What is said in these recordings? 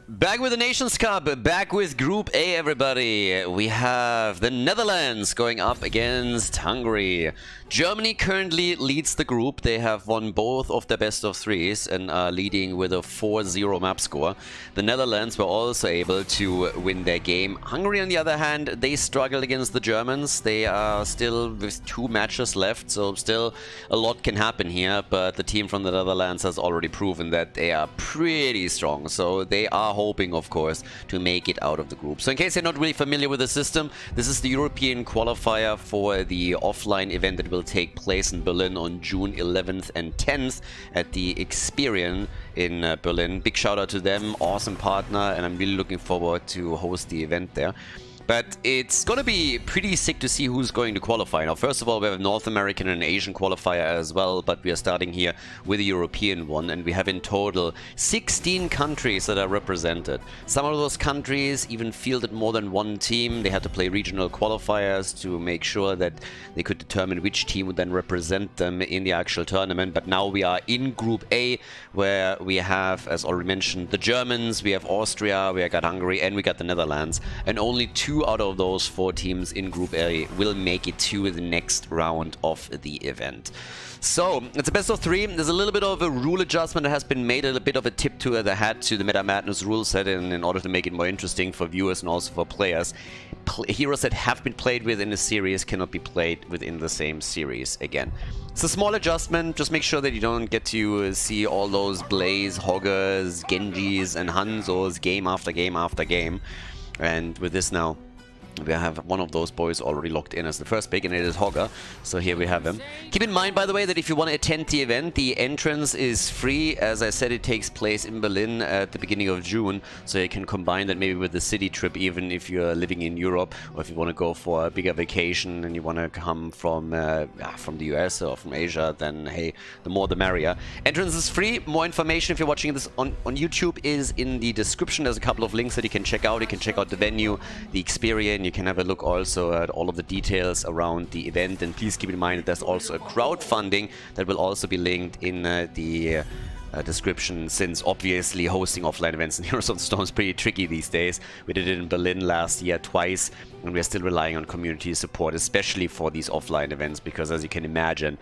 Back with the Nations Cup, back with Group A, everybody. We have the Netherlands going up against Hungary. Germany currently leads the group. They have won both of their best of threes and are leading with a 4-0 map score. The Netherlands were also able to win their game. Hungary, on the other hand, they struggled against the Germans. They are still with 2 matches left, so still a lot can happen here. But the team from the Netherlands has already proven that they are pretty strong. So they are hoping, of course, to make it out of the group. So in case you're not really familiar with the system, this is the European qualifier for the offline event that will take place in Berlin on June 11th and 10th at the Experian in Berlin. Big shout out to them, awesome partner, and I'm really looking forward to host the event there. But it's going to be pretty sick to see who's going to qualify. Now, first of all, we have a North American and Asian qualifier as well, but we are starting here with a European one, and we have in total 16 countries that are represented. Some of those countries even fielded more than one team. They had to play regional qualifiers to make sure that they could determine which team would then represent them in the actual tournament. But now we are in Group A, where we have, as already mentioned, the Germans, we have Austria, we got Hungary, and we got the Netherlands, and only 2 out of those 4 teams in Group A will make it to the next round of the event. So, it's a best of 3. There's a little bit of a rule adjustment that has been made, a bit of a tip to the hat to the Meta Madness rule set in order to make it more interesting for viewers and also for players. Heroes that have been played within a series cannot be played within the same series again. It's a small adjustment. Just make sure that you don't get to see all those Blaze, Hoggers, Genjis and Hanzos game after game after game. And with this now, we have one of those boys already locked in as the first pick, and it is Hogger. So here we have him. Keep in mind, by the way, that if you want to attend the event, the entrance is free. As I said, it takes place in Berlin at the beginning of June. So you can combine that maybe with the city trip, even if you're living in Europe, or if you want to go for a bigger vacation and you want to come from the US or from Asia, then hey, the more the merrier. Entrance is free. More information if you're watching this on YouTube is in the description. There's a couple of links that you can check out. You can check out the venue, the Experian. You can have a look also at all of the details around the event, and please keep in mind that there's also a crowdfunding that will also be linked in the description, since obviously hosting offline events in Heroes of the Storm is pretty tricky these days. We did it in Berlin last year twice, and we're still relying on community support, especially for these offline events, because as you can imagine,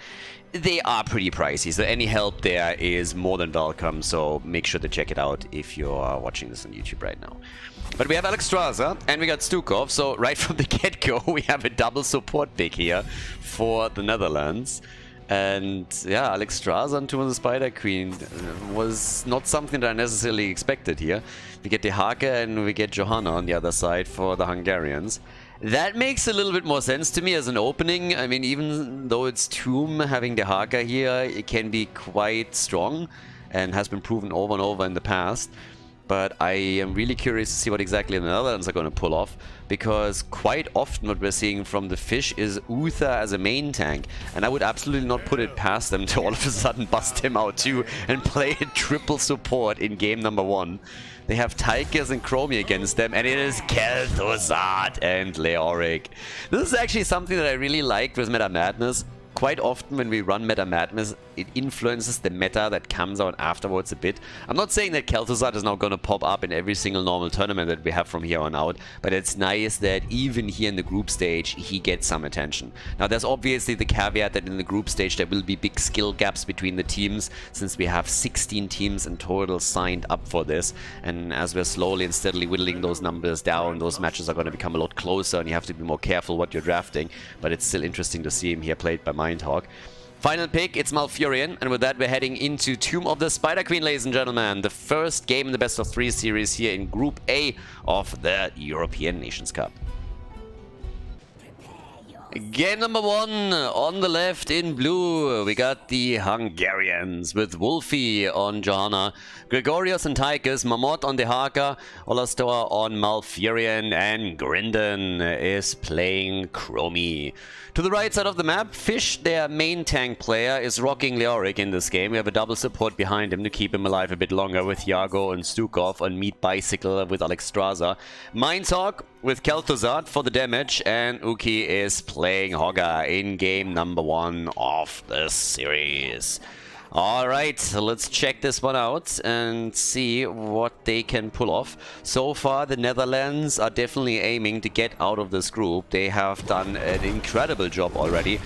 they are pretty pricey. So any help there is more than welcome, so make sure to check it out if you're watching this on YouTube right now. But we have Alexstrasza and we got Stukov, so right from the get-go we have a double support pick here for the Netherlands. And yeah, Alexstrasza onto the Spider Queen was not something that I necessarily expected here. We get Dehaka and we get Johanna on the other side for the Hungarians. That makes a little bit more sense to me as an opening. I mean, even though it's Tomb, having Dehaka here, it can be quite strong and has been proven over and over in the past. But I am really curious to see what exactly the Netherlands are going to pull off, because quite often what we're seeing from the Fish is Uther as a main tank, and I would absolutely not put it past them to all of a sudden bust him out too and play a triple support in game number 1. They have Tigers and Chromie against them, and it is Kel'Thuzad and Leoric. This is actually something that I really liked with Meta Madness. Quite often when we run Meta Madness, it influences the meta that comes out afterwards a bit. I'm not saying that Kel'Thuzad is now going to pop up in every single normal tournament that we have from here on out, but it's nice that even here in the group stage, he gets some attention. Now, there's obviously the caveat that in the group stage, there will be big skill gaps between the teams, since we have 16 teams in total signed up for this. And as we're slowly and steadily whittling those numbers down, those matches are going to become a lot closer, and you have to be more careful what you're drafting. But it's still interesting to see him here played by Mindhawk. Final pick, it's Malfurion, and with that we're heading into Tomb of the Spider Queen, ladies and gentlemen. The first game in the best of 3 series here in Group A of the European Nations Cup. Game number 1 on the left in blue, we got the Hungarians with Wolfie on Johanna, Gregorios and Tychus, Mamot on Dehaka, Olastor on Malfurion, and Grindon is playing Chromie. To the right side of the map, Fish, their main tank player, is rocking Leoric in this game. We have a double support behind him to keep him alive a bit longer with Yago and Stukov on Meat Bicycle with Alexstrasza. Mindhawk with Kel'Thuzad for the damage, and Uki is playing Hogger in game number 1 of the series. Alright, so let's check this one out and see what they can pull off. So far, the Netherlands are definitely aiming to get out of this group. They have done an incredible job already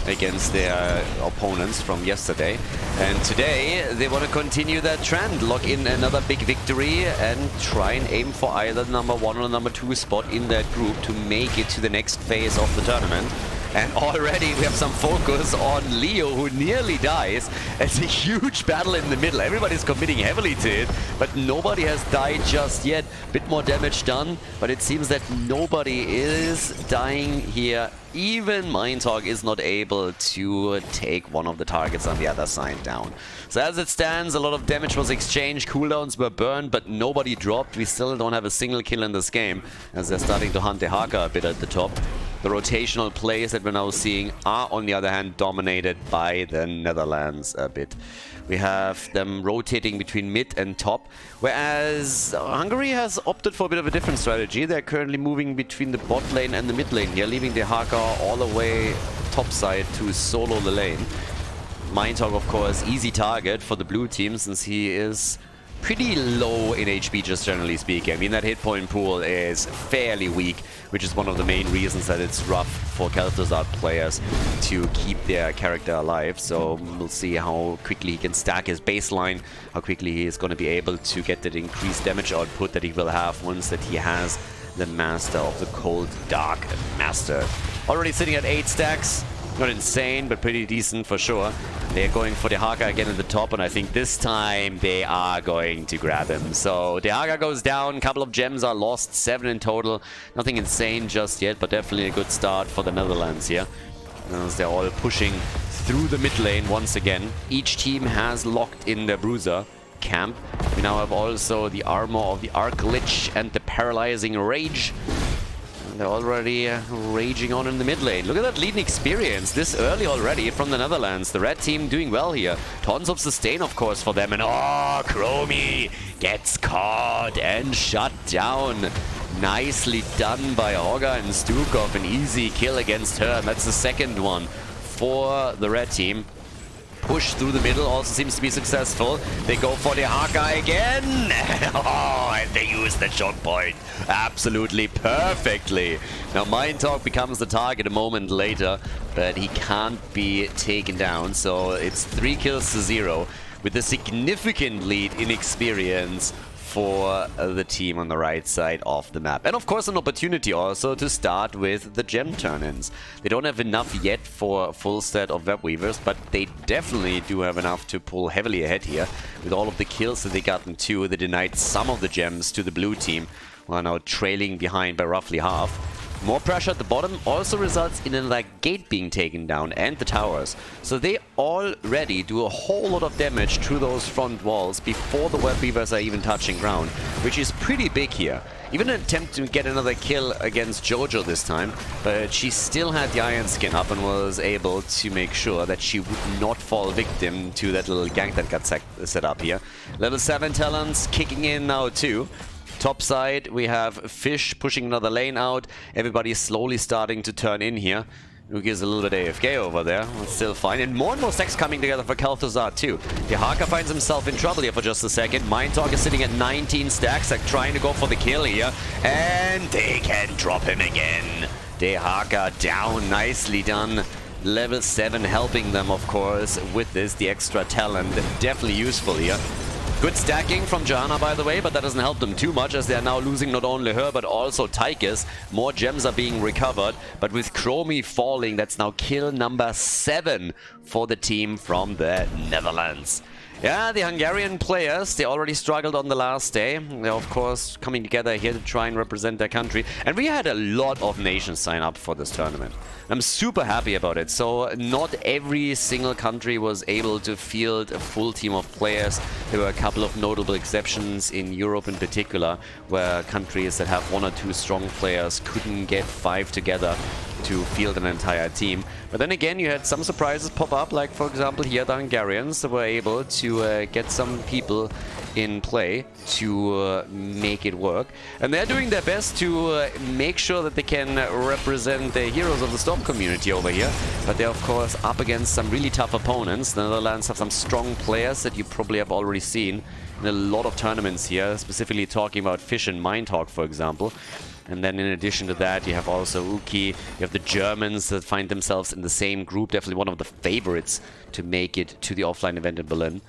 against their opponents from yesterday. And today, they want to continue that trend, lock in another big victory and try and aim for either the number 1 or the number 2 spot in that group to make it to the next phase of the tournament. And already we have some focus on Leo, who nearly dies. It's a huge battle in the middle. Everybody's committing heavily to it, but nobody has died just yet. Bit more damage done, but it seems that nobody is dying here. Even Mindtalk is not able to take one of the targets on the other side down. So as it stands, a lot of damage was exchanged, cooldowns were burned, but nobody dropped. We still don't have a single kill in this game, as they're starting to hunt the Haka a bit at the top. The rotational plays that we're now seeing are, on the other hand, dominated by the Netherlands a bit. We have them rotating between mid and top, whereas Hungary has opted for a bit of a different strategy. They're currently moving between the bot lane and the mid lane here, leaving the Haka all the way topside to solo the lane. Mindtalk, of course, easy target for the blue team, since he is pretty low in HP, just generally speaking. I mean, that hit point pool is fairly weak, which is one of the main reasons that it's rough for Khaldor players to keep their character alive. So we'll see how quickly he can stack his baseline, how quickly he is going to be able to get that increased damage output that he will have once that he has the Master of the Cold Dark mastered. Already sitting at 8 stacks. Not insane, but pretty decent for sure. They're going for the Haka again at the top, and I think this time they are going to grab him. So the Haka goes down, a couple of gems are lost, 7 in total. Nothing insane just yet, but definitely a good start for the Netherlands here, as they're all pushing through the mid lane once again. Each team has locked in their bruiser camp. We now have also the armor of the Arc Lich and the paralyzing rage. They're already raging on in the mid lane. Look at that leading experience this early already from the Netherlands. The red team doing well here. Tons of sustain, of course, for them. And oh, Chromie gets caught and shut down. Nicely done by Hogger and Stukov. An easy kill against her. And that's the second one for the red team. Push through the middle also seems to be successful. They go for the Haka again. Oh, and they use the choke point absolutely perfectly. Now Mindtalk becomes the target a moment later, but he can't be taken down. So it's 3 kills to 0 with a significant lead in experience for the team on the right side of the map. And of course an opportunity also to start with the gem turn-ins. They don't have enough yet for a full set of web weavers, but they definitely do have enough to pull heavily ahead here. With all of the kills that they gotten too, they denied some of the gems to the blue team, who are now trailing behind by roughly half. More pressure at the bottom also results in another gate being taken down and the towers. So they already do a whole lot of damage to those front walls before the web weavers are even touching ground, which is pretty big here. Even an attempt to get another kill against Jojo this time, but she still had the Iron Skin up and was able to make sure that she would not fall victim to that little gank that got set up here. Level 7 talents kicking in now too. Top side, we have Fish pushing another lane out. Everybody's slowly starting to turn in here. Nuki is a little bit AFK over there. It's still fine. And more stacks coming together for Khaldor too. The Haka finds himself in trouble here for just a second. Mindtalk is sitting at 19 stacks, like trying to go for the kill here. And they can drop him again. The Haka down. Nicely done. Level 7 helping them, of course, with this. The extra talent. Definitely useful here. Good stacking from Johanna, by the way, but that doesn't help them too much, as they are now losing not only her, but also Tychus. More gems are being recovered, but with Chromie falling, that's now kill number 7 for the team from the Netherlands. Yeah, the Hungarian players, they already struggled on the last day. They're, of course, coming together here to try and represent their country. And we had a lot of nations sign up for this tournament. I'm super happy about it. So not every single country was able to field a full team of players. There were a couple of notable exceptions in Europe in particular, where countries that have 1 or 2 strong players couldn't get 5 together to field an entire team. But then again, you had some surprises pop up, like for example here the Hungarians were able to get some people in play to make it work. And they're doing their best to make sure that they can represent the heroes of the Storm community over here. But they're, of course, up against some really tough opponents. The Netherlands have some strong players that you probably have already seen in a lot of tournaments here, specifically talking about Fish and Mindhawk, for example. And then in addition to that, you have also Uki, you have the Germans that find themselves in the same group, definitely one of the favorites to make it to the offline event in Berlin.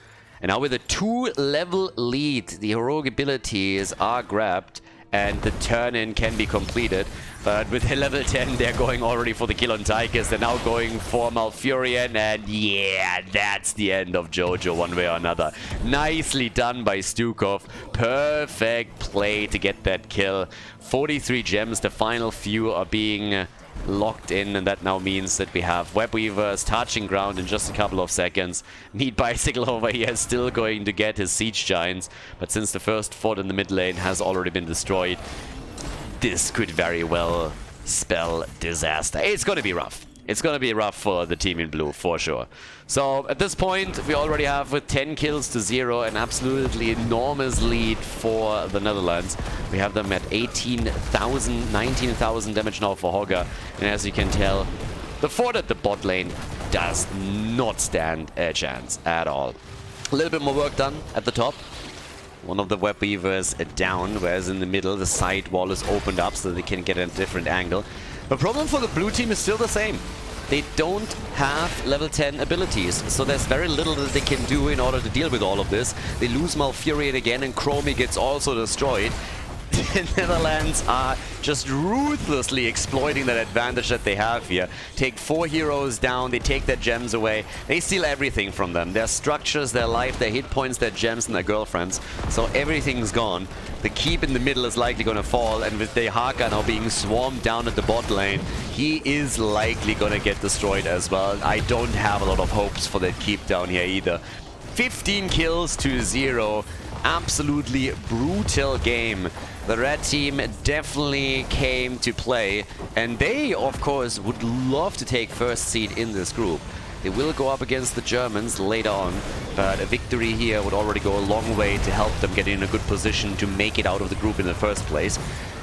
And now with a 2-level lead, the heroic abilities are grabbed and the turn-in can be completed. But with a level 10, they're going already for the kill on Tychus. They're now going for Malfurion, and yeah, that's the end of Jojo one way or another. Nicely done by Stukov. Perfect play to get that kill. 43 gems, the final few are being locked in, and that now means that we have Webweavers touching ground in just a couple of seconds. Meat Bicycle over here is still going to get his Siege Giants, but since the first fort in the mid lane has already been destroyed, this could very well spell disaster. It's going to be rough. It's going to be rough for the team in blue, for sure. So at this point, we already have, with 10 kills to 0, an absolutely enormous lead for the Netherlands. We have them at 18,000, 19,000 damage now for Hogger. And as you can tell, the fort at the bot lane does not stand a chance at all. A little bit more work done at the top. One of the web weavers down, whereas in the middle the side wall is opened up so they can get a different angle. The problem for the blue team is still the same. They don't have level 10 abilities, so there's very little that they can do in order to deal with all of this. They lose Malfurion again, and Chromie gets also destroyed. The Netherlands are just ruthlessly exploiting that advantage that they have here. Take 4 heroes down, they take their gems away, they steal everything from them. Their structures, their life, their hit points, their gems, and their girlfriends. So everything's gone. The keep in the middle is likely going to fall, and with the Haka now being swarmed down at the bot lane, he is likely going to get destroyed as well. I don't have a lot of hopes for that keep down here either. 15 kills to 0. Absolutely brutal game. The red team definitely came to play, and they, of course, would love to take first seed in this group. They will go up against the Germans later on, but a victory here would already go a long way to help them get in a good position to make it out of the group in the first place.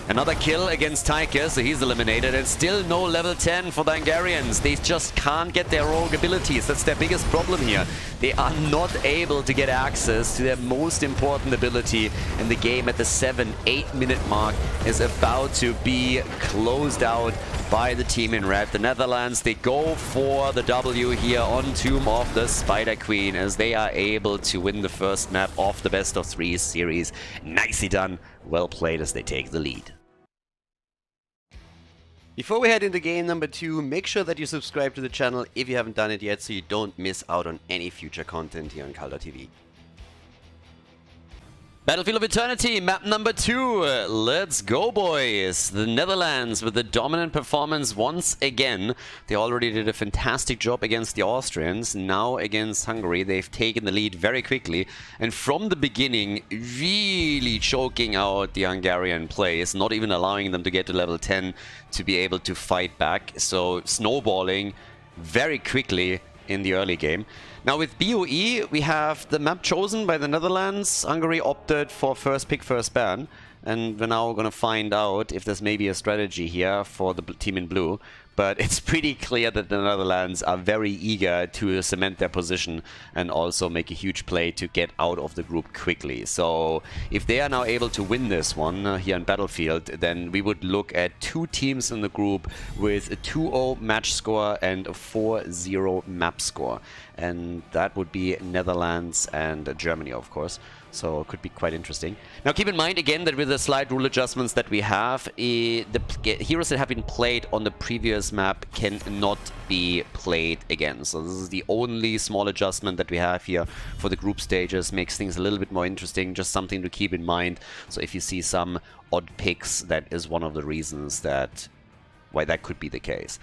Another kill against Tychus, so he's eliminated, and still no level 10 for the Hungarians. They just can't get their rogue abilities. That's their biggest problem here. They are not able to get access to their most important ability, and the game at the 7-8 minute mark is about to be closed out by the team in red. The Netherlands, they go for the W here on Tomb of the Spider Queen, as they are able to win the first map of the best of 3 series. Nicely done. Well played as they take the lead. Before we head into game number 2, make sure that you subscribe to the channel if you haven't done it yet, so you don't miss out on any future content here on Khaldor TV. Battlefield of Eternity, map number 2. Let's go, boys. The Netherlands with the dominant performance once again. They already did a fantastic job against the Austrians. Now against Hungary, they've taken the lead very quickly. And from the beginning, really choking out the Hungarian plays, not even allowing them to get to level 10 to be able to fight back. So snowballing very quickly in the early game. Now with BOE, we have the map chosen by the Netherlands. Hungary opted for first pick, first ban. And we're now going to find out if there's maybe a strategy here for the team in blue. But it's pretty clear that the Netherlands are very eager to cement their position and also make a huge play to get out of the group quickly. So if they are now able to win this one here on Battlefield, then we would look at 2 teams in the group with a 2-0 match score and a 4-0 map score. And that would be Netherlands and Germany, of course. So it could be quite interesting. Now keep in mind again that with the slight rule adjustments that we have, the heroes that have been played on the previous map cannot be played again. So this is the only small adjustment that we have here for the group stages. Makes things a little bit more interesting, just something to keep in mind. So if you see some odd picks, that is one of the reasons that why that could be the case.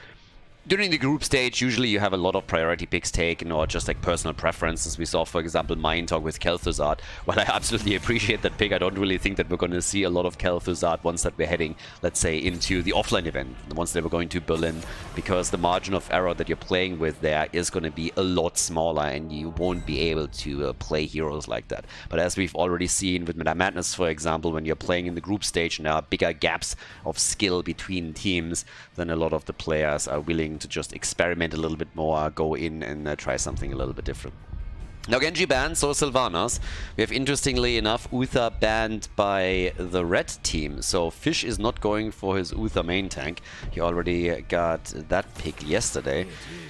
During the group stage, usually you have a lot of priority picks taken or just like personal preferences. We saw, for example, Mind Talk with Khaldor. While I absolutely appreciate that pick, I don't really think that we're going to see a lot of Khaldor once that we're heading, let's say, into the offline event, once they were going to Berlin, because the margin of error that you're playing with there is going to be a lot smaller and you won't be able to play heroes like that. But as we've already seen with Meta Madness, for example, when you're playing in the group stage and there are bigger gaps of skill between teams, then a lot of the players are willing to just experiment a little bit more, go in and try something a little bit different. Now Genji banned, so Sylvanas. We have, interestingly enough, Uther banned by the red team. So Fish is not going for his Uther main tank. He already got that pick yesterday.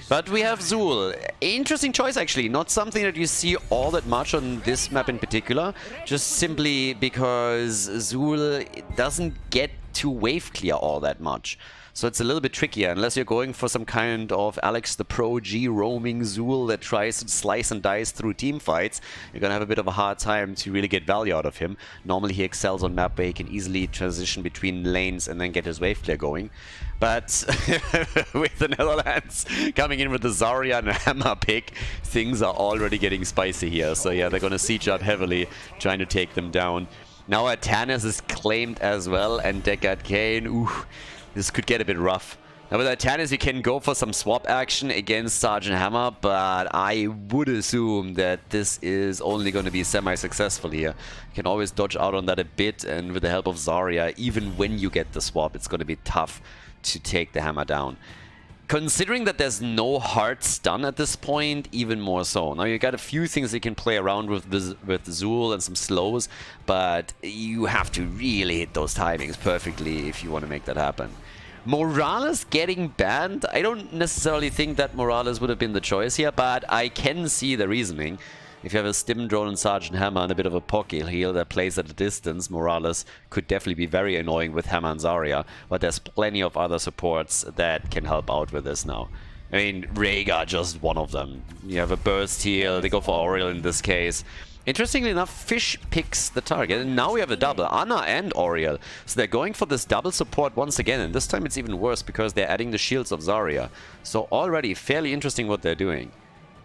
But we have Zul. Interesting choice, actually. Not something that you see all that much on this map in particular. Just simply because Zul doesn't get to wave clear all that much. So it's a little bit trickier, unless you're going for some kind of Alex the Pro G roaming Zul that tries to slice and dice through team fights. You're gonna have a bit of a hard time to really get value out of him. Normally he excels on map where he can easily transition between lanes and then get his wave clear going. But with the Netherlands coming in with the Zarya and Hammer pick, things are already getting spicy here. So yeah, they're gonna siege up heavily, trying to take them down. Now Atanas is claimed as well, and Deckard Kane, ooh. This could get a bit rough. Now with Atanas you can go for some swap action against Sergeant Hammer, but I would assume that this is only going to be semi-successful here. You can always dodge out on that a bit, and with the help of Zarya, even when you get the swap, it's going to be tough to take the Hammer down. Considering that there's no hard stun at this point, even more so. Now you got a few things you can play around with Zul and some slows, but you have to really hit those timings perfectly if you want to make that happen. Morales getting banned, I don't necessarily think that Morales would have been the choice here, but I can see the reasoning. If you have a Stim Drone and Sergeant Hammer and a bit of a pocket heal that plays at a distance, Morales could definitely be very annoying with Hammer and Zarya, but there's plenty of other supports that can help out with this now. I mean, Rhaegar just one of them. You have a burst heal, they go for Auriel in this case. Interestingly enough, Fish picks the target, and now we have a double, Anna and Auriel. So they're going for this double support once again, and this time it's even worse because they're adding the shields of Zarya. So already fairly interesting what they're doing.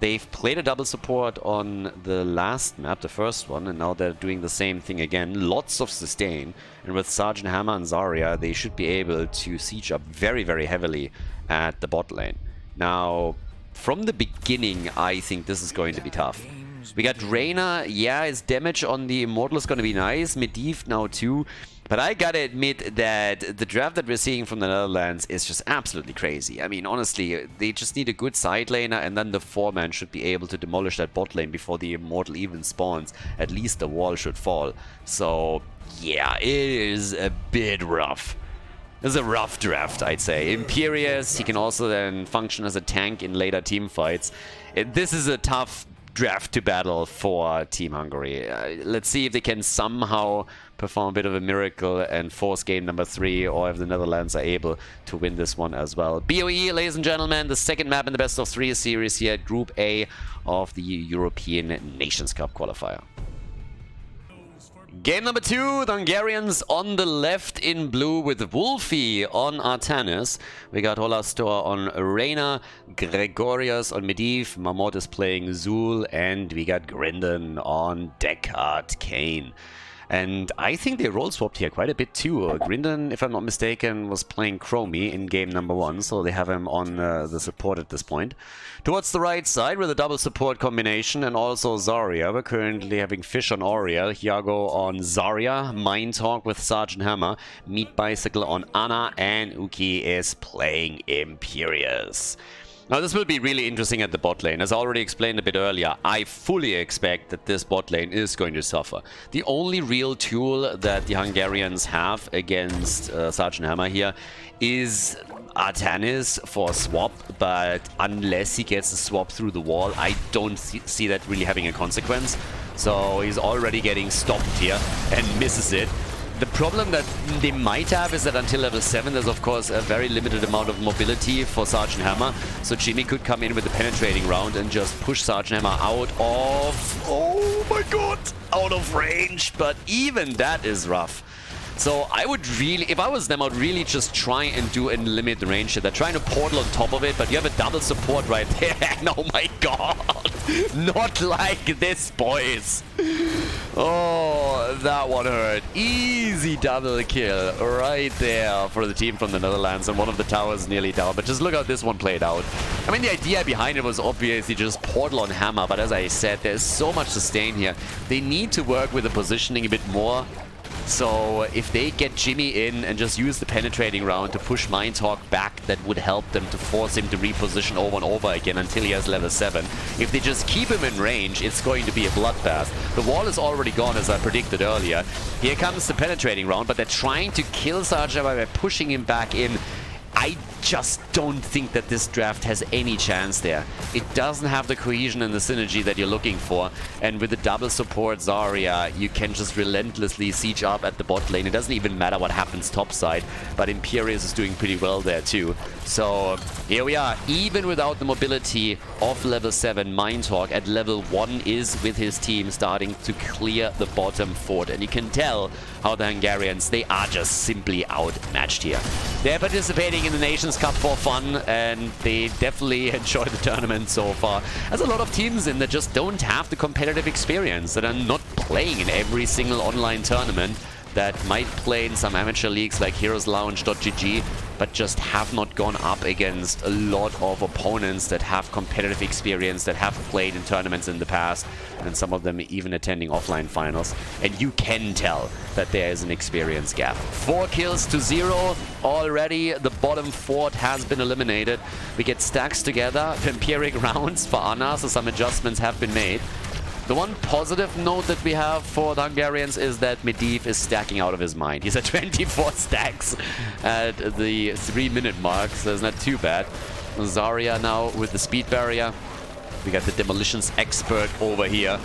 They've played a double support on the last map, the first one, and now they're doing the same thing again. Lots of sustain, and with Sergeant Hammer and Zarya, they should be able to siege up very, very heavily at the bot lane. Now, from the beginning, I think this is going to be tough. We got Reyna, yeah, his damage on the Immortal is going to be nice, Medivh now too, but I gotta admit that the draft that we're seeing from the Netherlands is just absolutely crazy. I mean, honestly, they just need a good side laner, and then the 4-man should be able to demolish that bot lane before the Immortal even spawns. At least the wall should fall. So, yeah, it is a bit rough. It's a rough draft, I'd say. Imperius, he can also then function as a tank in later team fights. This is a tough draft to battle for Team Hungary. Let's see if they can somehow perform a bit of a miracle and force game number 3, or if the Netherlands are able to win this one as well. BOE, ladies and gentlemen, the second map in the best of 3 series here at Group A of the European Nations Cup qualifier. Game number 2, the Hungarians on the left in blue with Wolfie on Artanis. We got Holastor on Reyna, Gregorius on Medivh, Mammoth is playing Zul, and we got Grindon on Deckard Kane. And I think they role swapped here quite a bit too. Grindon, if I'm not mistaken, was playing Chromie in game number 1, so they have him on the support at this point. Towards the right side with a double support combination, and also Zarya. We're currently having Fish on Auriel, Hyago on Zarya, Mind Talk with Sergeant Hammer, Meat Bicycle on Anna, and Uki is playing Imperius. Now this will be really interesting at the bot lane. As I already explained a bit earlier, I fully expect that this bot lane is going to suffer. The only real tool that the Hungarians have against Sergeant Hammer here is Artanis for a swap, but unless he gets a swap through the wall, I don't see that really having a consequence. So he's already getting stopped here and misses it. The problem that they might have is that until level 7 there's of course a very limited amount of mobility for Sergeant Hammer, so Jimmy could come in with a penetrating round and just push Sergeant Hammer out of... oh my god! Out of range, but even that is rough. So I would really, if I was them, I would really just try and do and limit the range here. They're trying to portal on top of it, but you have a double support right there. And oh my god, not like this, boys. Oh, that one hurt. Easy double kill right there for the team from the Netherlands, and one of the towers nearly down. But just look how this one played out. I mean, the idea behind it was obviously just portal on hammer, but as I said, there's so much sustain here. They need to work with the positioning a bit more. So if they get Jimmy in and just use the penetrating round to push Mindtalk back, that would help them to force him to reposition over and over again until he has level 7. If they just keep him in range, it's going to be a bloodbath. The wall is already gone, as I predicted earlier. Here comes the penetrating round, but they're trying to kill Sarja by pushing him back in. I just don't think that this draft has any chance there. It doesn't have the cohesion and the synergy that you're looking for. And with the double support Zarya, you can just relentlessly siege up at the bot lane. It doesn't even matter what happens topside, but Imperius is doing pretty well there too. So here we are. Even without the mobility of level 7, Mindtalk at level 1 is with his team starting to clear the bottom fort. And you can tell how the Hungarians, they are just simply outmatched here. They're participating in the Nations Cup for fun, and they definitely enjoy the tournament so far. There's a lot of teams in that just don't have the competitive experience, that are not playing in every single online tournament, that might play in some amateur leagues like heroeslounge.gg, but just have not gone up against a lot of opponents that have competitive experience, that have played in tournaments in the past, and some of them even attending offline finals. And you can tell that there is an experience gap. 4 kills to 0 already. The bottom fort has been eliminated. We get stacks together, vampiric rounds for Anna, so some adjustments have been made. The one positive note that we have for the Hungarians is that Medivh is stacking out of his mind. He's at 24 stacks at the 3-minute mark, so it's not too bad. Zarya now with the speed barrier. We got the demolitions expert over here.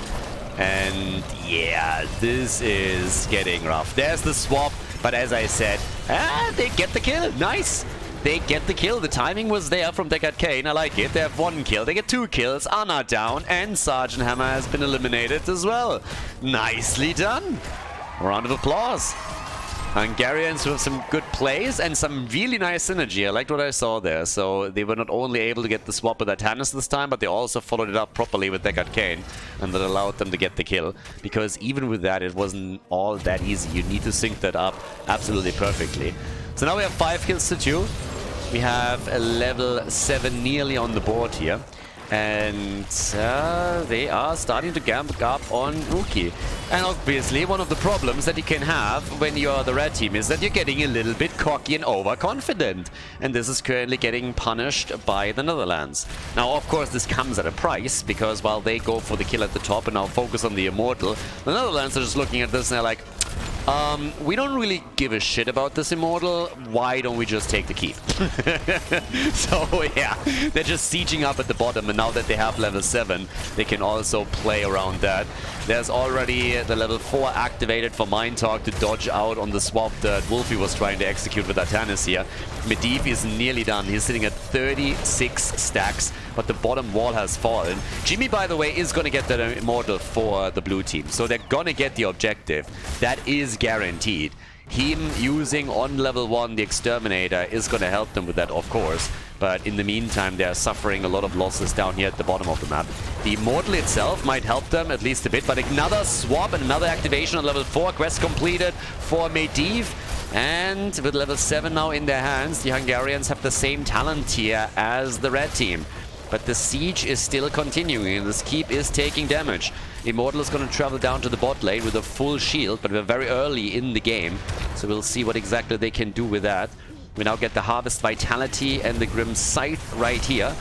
And yeah, this is getting rough. There's the swap, but as I said, they get the kill. Nice. They get the kill. The timing was there from Deckard Cain. I like it. They have 1 kill. They get 2 kills. Anna down. And Sergeant Hammer has been eliminated as well. Nicely done. Round of applause. Hungarians with some good plays and some really nice synergy. I liked what I saw there. So they were not only able to get the swap with Atanas this time, but they also followed it up properly with Deckard Cain. And that allowed them to get the kill. Because even with that, it wasn't all that easy. You need to sync that up absolutely perfectly. So now we have 5 kills to 2. We have a level 7 nearly on the board here. And they are starting to gamp up on Rookie. And obviously one of the problems that you can have when you're the red team is that you're getting a little bit cocky and overconfident. And this is currently getting punished by the Netherlands. Now, of course, this comes at a price, because while they go for the kill at the top and now focus on the Immortal, the Netherlands are just looking at this and they're like, we don't really give a shit about this Immortal. Why don't we just take the keep? So yeah, they're just sieging up at the bottom, and now that they have level 7, they can also play around that. There's already the level 4 activated for Mindtalk to dodge out on the swap that Wolfie was trying to execute with Atanas here. Medivh is nearly done. He's sitting at 36 stacks, but the bottom wall has fallen. Jimmy, by the way, is going to get that Immortal for the blue team, so they're going to get the objective. That is guaranteed. Him using on level 1 the Exterminator is going to help them with that, of course. But in the meantime, they're suffering a lot of losses down here at the bottom of the map. The Immortal itself might help them at least a bit, but another swap and another activation on level 4. Quest completed for Medivh. And with level 7 now in their hands, the Hungarians have the same talent here as the red team. But the siege is still continuing, and this keep is taking damage. Immortal is going to travel down to the bot lane with a full shield, but we're very early in the game, so we'll see what exactly they can do with that. We now get the Harvest Vitality and the Grim Scythe right here.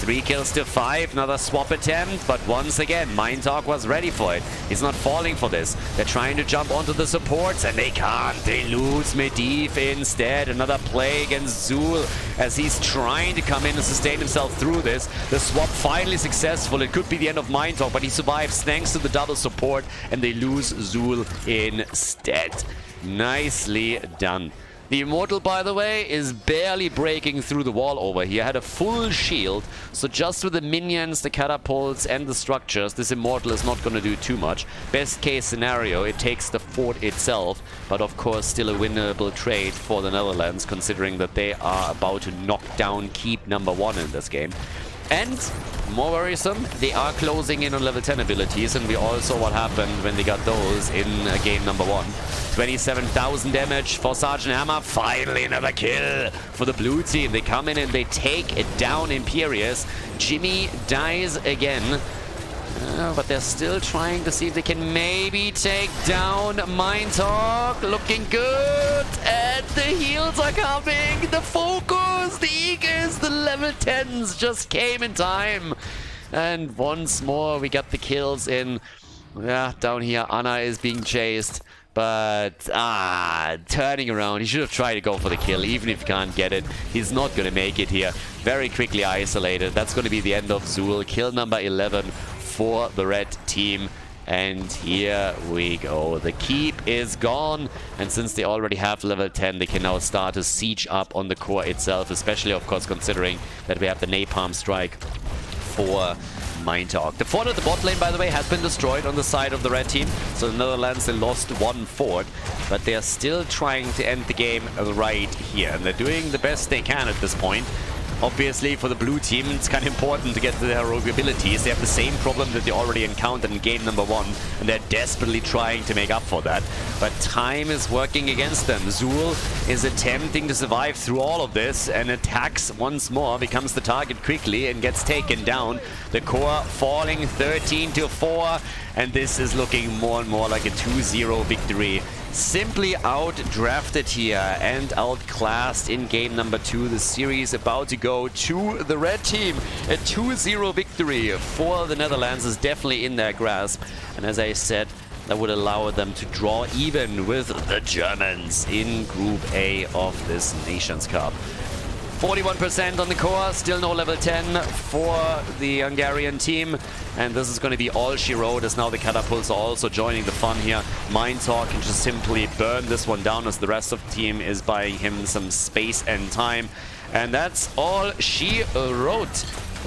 3 kills to 5, another swap attempt, but once again, Mindtalk was ready for it. He's not falling for this. They're trying to jump onto the supports, and they can't. They lose Medivh instead. Another play against Zul as he's trying to come in and sustain himself through this. The swap finally successful. It could be the end of Mindtalk, but he survives thanks to the double support, and they lose Zul instead. Nicely done. The Immortal, by the way, is barely breaking through the wall over here. Had a full shield, so just with the minions, the catapults, and the structures, this Immortal is not going to do too much. Best case scenario, it takes the fort itself, but of course still a winnable trade for the Netherlands, considering that they are about to knock down keep number 1 in this game. And, more worrisome, they are closing in on level 10 abilities, and we all saw what happened when they got those in game number 1. 27,000 damage for Sergeant Hammer. Finally another kill for the blue team. They come in and they take it down Imperius. Jimmy dies again. But they're still trying to see if they can maybe take down Mindtalk. Looking good. And the heals are coming. The focus, the Eagles, the level 10s just came in time. And once more we got the kills in. Yeah, down here Anna is being chased. But, turning around. He should have tried to go for the kill, even if he can't get it. He's not going to make it here. Very quickly isolated. That's going to be the end of Zul. Kill number 11 for the red team. And here we go. The keep is gone. And since they already have level 10, they can now start to siege up on the core itself. Especially, of course, considering that we have the Napalm Strike for Mindtalk. The fort at the bot lane, by the way, has been destroyed on the side of the red team. So the Netherlands, they lost one fort, but they are still trying to end the game right here. And they're doing the best they can at this point. Obviously, for the blue team, it's kind of important to get to their heroic abilities. They have the same problem that they already encountered in game number 1, and they're desperately trying to make up for that. But time is working against them. Zul is attempting to survive through all of this and attacks once more, becomes the target quickly and gets taken down. The core falling 13-4, and this is looking more and more like a 2-0 victory. Simply outdrafted here and outclassed in game number 2. The series about to go to the red team. A 2-0 victory for the Netherlands is definitely in their grasp. And as I said, that would allow them to draw even with the Germans in Group A of this Nations Cup. 41% on the core, still no level 10 for the Hungarian team. And this is going to be all she wrote, as now the catapults are also joining the fun here. Mindtalk can just simply burn this one down, as the rest of the team is buying him some space and time. And that's all she wrote.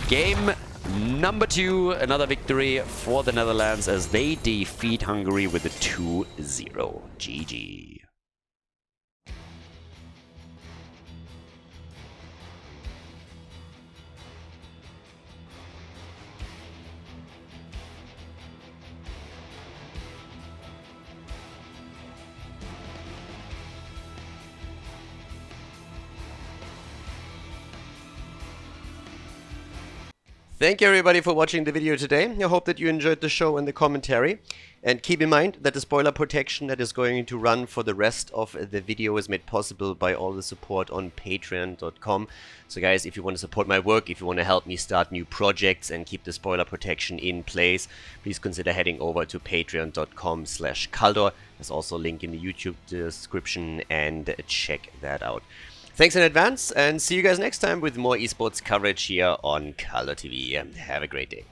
Game number 2, another victory for the Netherlands as they defeat Hungary with a 2-0. GG. Thank you everybody for watching the video today. I hope that you enjoyed the show and the commentary. And keep in mind that the spoiler protection that is going to run for the rest of the video is made possible by all the support on patreon.com. So guys, if you want to support my work, if you want to help me start new projects and keep the spoiler protection in place, please consider heading over to patreon.com/Khaldor. There's also a link in the YouTube description, and check that out. Thanks in advance, and see you guys next time with more esports coverage here on Khaldor TV. Have a great day.